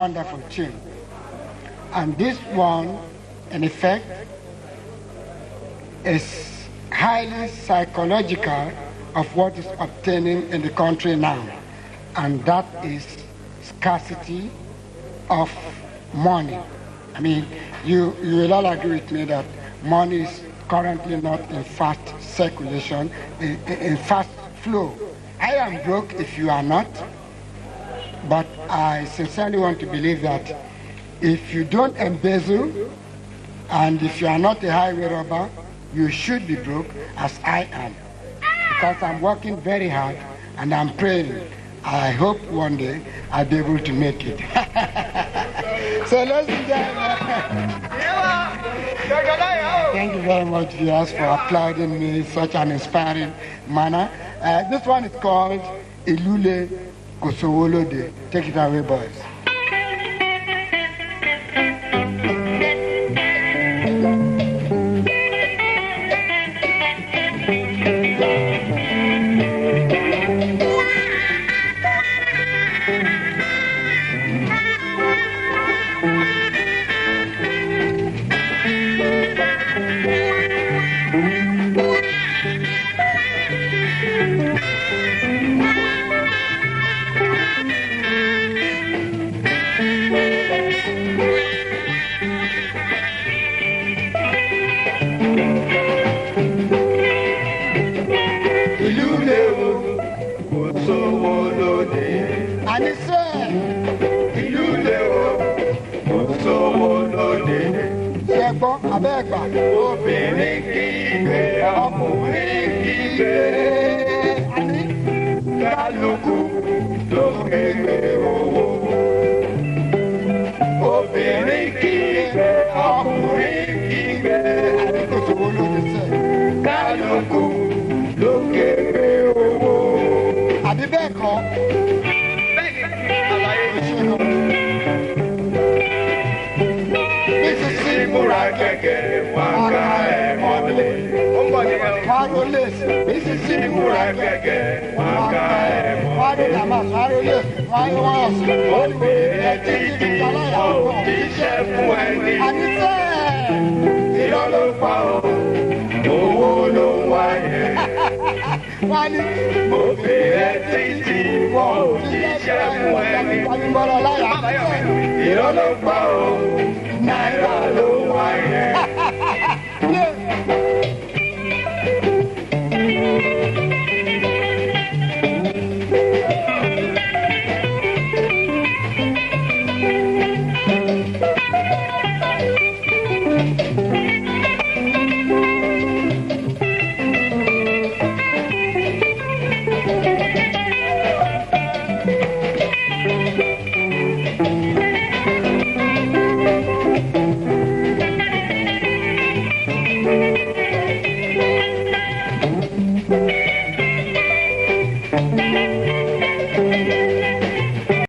wonderful tune. And this one, in effect, is highly psychological of what is obtaining in the country now. And that is scarcity of money. I mean, you will all agree with me that money is currently not in fast circulation, in fast flow. I am broke if you are not, but I sincerely want to believe that if you don't embezzle and if you are not a highway robber, you should be broke as I am. Because I'm working very hard and I'm praying. I hope one day I'll be able to make it. So ladies and gentlemen, thank you very much, viewers, for applauding me in such an inspiring manner. This one is called ILU SOWO LODE. Take it away, boys. Obìnrin kígbe, ọkùnrin kígbe, kálukú ló kéde owó. Obìnrin kígbe, ọkùnrin kígbe, kálukú ló kéde owó. Àbí bẹ́ẹ̀ kọ́? Múra gẹ́gẹ́ wá ká ẹ̀ mọ́lẹ̀. Bísí múra gẹ́gẹ́ wá ká ẹ̀ mọ́lẹ̀. Obìnrin títí òbí ṣẹ́ fún ẹni. Irọ́ ló pa ọ́, owó ló ń wáyé. Obìnrin títí òbí ṣẹ́ fún ẹni. Irọ́ ló pa ọ́.